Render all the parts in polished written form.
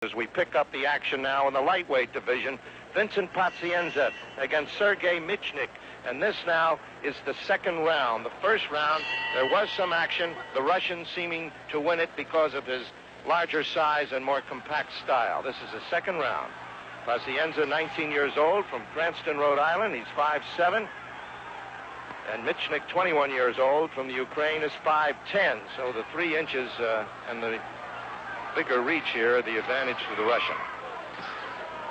As we pick up the action now in the lightweight division, Víncenc Pazíjenca against Sергій Mічnik. And this now is the second round. The first round, there was some action, the Russian seeming to win it because of his larger size and more compact style. This is the second round. Pazíjenca, 19 years old, from Cranston, Rhode Island. He's 5'7". And Mічnik, 21 years old, from the Ukraine, is 5'10". So the 3 inches and the bigger reach here are the advantage to the Russian.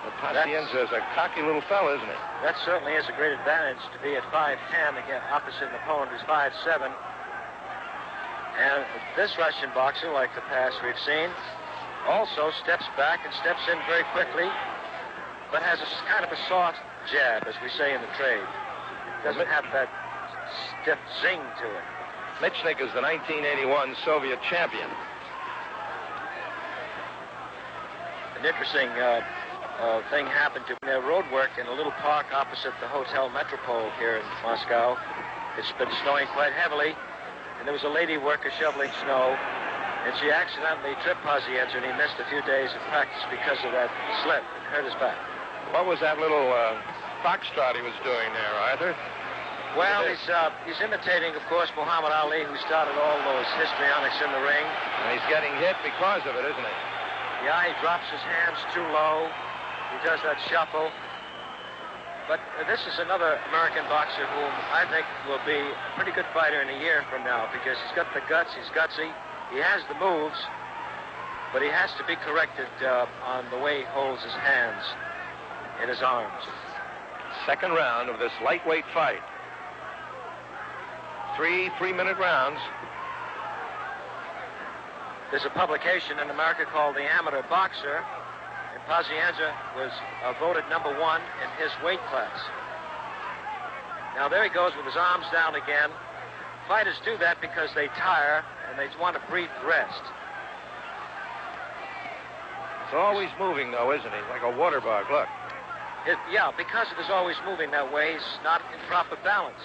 But Pazíjenca is a cocky little fella, isn't he? That certainly is a great advantage to be at 5'10", again, opposite an opponent who's 5'7". And this Russian boxer, like the past we've seen, also steps back and steps in very quickly, but has a kind of a soft jab, as we say in the trade. Doesn't have that stiff zing to it. Mічnik is the 1981 Soviet champion. An interesting thing happened to their road work in a little park opposite the Hotel Metropole here in Moscow. It's been snowing quite heavily, and there was a lady worker shoveling snow, and she accidentally tripped Pazíjenca, and he missed a few days of practice because of that slip. It hurt his back. What was that little foxtrot he was doing there, Arthur? Well, he's imitating, of course, Muhammad Ali, who started all those histrionics in the ring. And he's getting hit because of it, isn't he? Yeah, he drops his hands too low. He does that shuffle. But this is another American boxer whom I think will be a pretty good fighter in a year from now, because he's got the guts, he's gutsy, he has the moves, but he has to be corrected on the way he holds his hands in his arms. Second round of this lightweight fight. 3 3-minute rounds. There's a publication in America called The Amateur Boxer, and Pazíjenca was voted #1 in his weight class. Now there he goes with his arms down again. Fighters do that because they tire and they want a brief rest. He's always moving, though, isn't he? Like a water bug, look. Yeah, because of his always moving that way, he's not in proper balance.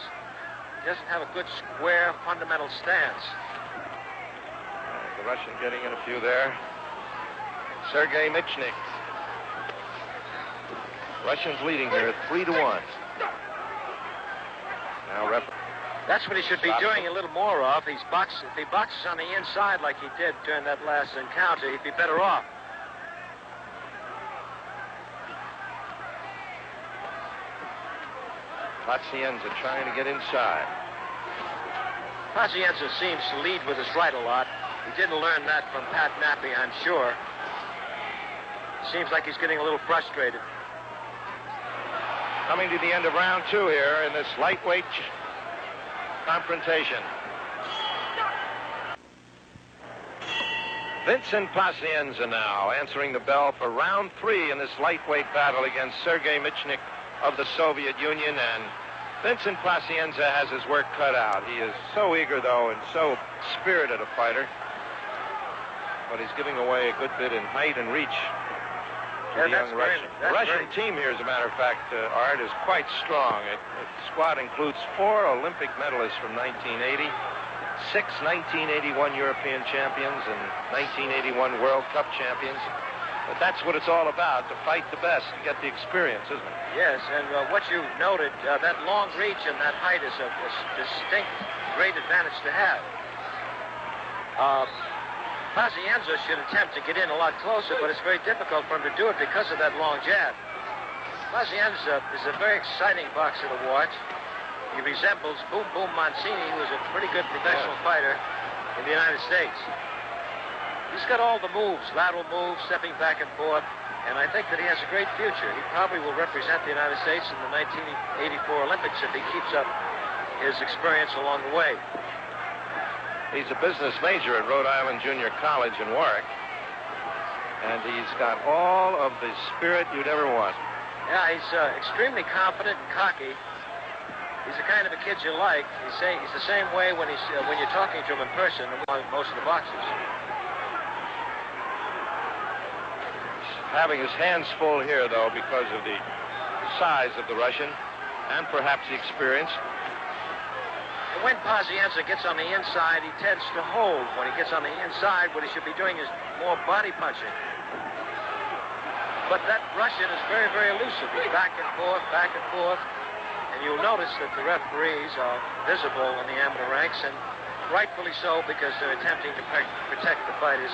He doesn't have a good square fundamental stance. The Russian getting in a few there. Sергій Mічnik. Russians leading here 3-1. Now that's what he should be doing a little more of. If he boxes on the inside like he did during that last encounter, he'd be better off. Pazíjenca trying to get inside. Pazíjenca seems to lead with his right a lot. He didn't learn that from Pat Nappy, I'm sure. Seems like he's getting a little frustrated. Coming to the end of round 2 here in this lightweight confrontation. Víncenc Pazíjenca now answering the bell for round 3 in this lightweight battle against Sергій Mічnik of the Soviet Union. And Víncenc Pazíjenca has his work cut out. He is so eager, though, and so spirited a fighter. But he's giving away a good bit in height and reach to the young Russian. The Russian team here, as a matter of fact, Art, is quite strong. The squad includes 4 Olympic medalists from 1980, 6 1981 European champions, and 1981 World Cup champions. But that's what it's all about, to fight the best, to get the experience, isn't it? Yes, and what you noted, that long reach and that height is a distinct, great advantage to have. Pazíjenca should attempt to get in a lot closer, but it's very difficult for him to do it because of that long jab. Pazíjenca is a very exciting boxer to watch. He resembles Boom Boom Mancini, who is a pretty good professional fighter in the United States. He's got all the moves, lateral moves, stepping back and forth, and I think that he has a great future. He probably will represent the United States in the 1984 Olympics if he keeps up his experience along the way. He's a business major at Rhode Island Junior College in Warwick, and he's got all of the spirit you'd ever want. Yeah, he's extremely confident and cocky. He's the kind of a kid you like. He's the same way when you're talking to him in person than most of the boxers. Having his hands full here, though, because of the size of the Russian and perhaps the experience. When Pazíjenca gets on the inside, he tends to hold. When he gets on the inside, what he should be doing is more body punching. But that Russian is very, very elusive. He's back and forth, and you'll notice that the referees are visible in the amateur ranks, and rightfully so, because they're attempting to protect the fighters,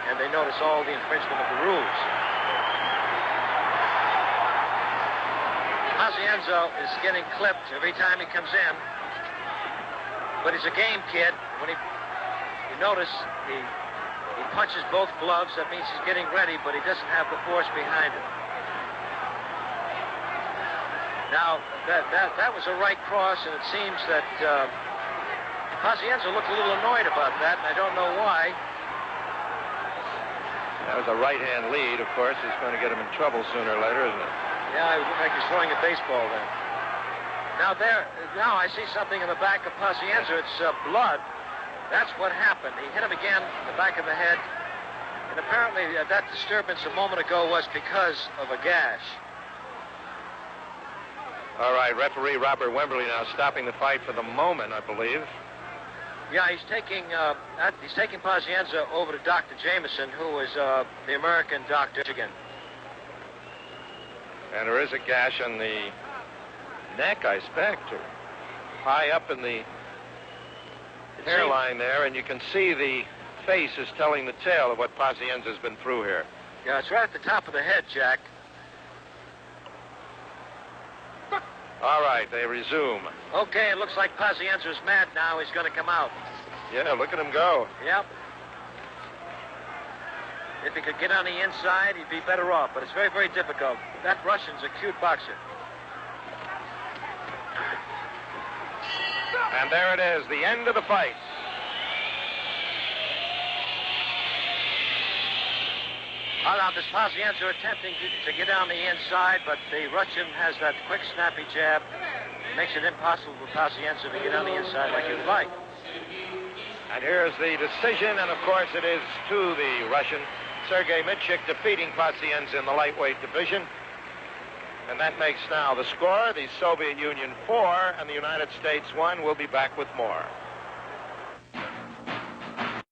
and they notice all the infringement of the rules. Pazzienza is getting clipped every time he comes in, but he's a game kid. When you notice he punches both gloves, that means he's getting ready, but he doesn't have the force behind him. Now, that was a right cross, and it seems that Pazzienza looked a little annoyed about that, and I don't know why. That was a right-hand lead, of course. It's going to get him in trouble sooner or later, isn't it? Yeah, it looked like he's throwing a baseball then. Now I see something in the back of Pazzienza. It's blood. That's what happened. He hit him again in the back of the head, and apparently that disturbance a moment ago was because of a gash. All right, referee Robert Wemberly now stopping the fight for the moment, I believe. Yeah, he's taking Pazzienza over to Dr. Jameson, who is the American doctor again. And there is a gash on the neck, I expect, or high up in the hairline there, and you can see the face is telling the tale of what Pazzienza's been through here. Yeah, it's right at the top of the head, Jack. All right, they resume. Okay, it looks like Pazzienza's mad now. He's going to come out. Yeah, look at him go. Yep. If he could get on the inside, he'd be better off, but it's very, very difficult. That Russian's a cute boxer. And there it is, the end of the fight. Well, now, this Pazzienza attempting to get on the inside, but the Russian has that quick, snappy jab. It makes it impossible for Pazzienza to get on the inside like he'd like. And here's the decision, and of course it is to the Russian. Sергій Mічnik defeating Pazzienza in the lightweight division. And that makes now the score, the Soviet Union 4 and the United States 1. We'll be back with more.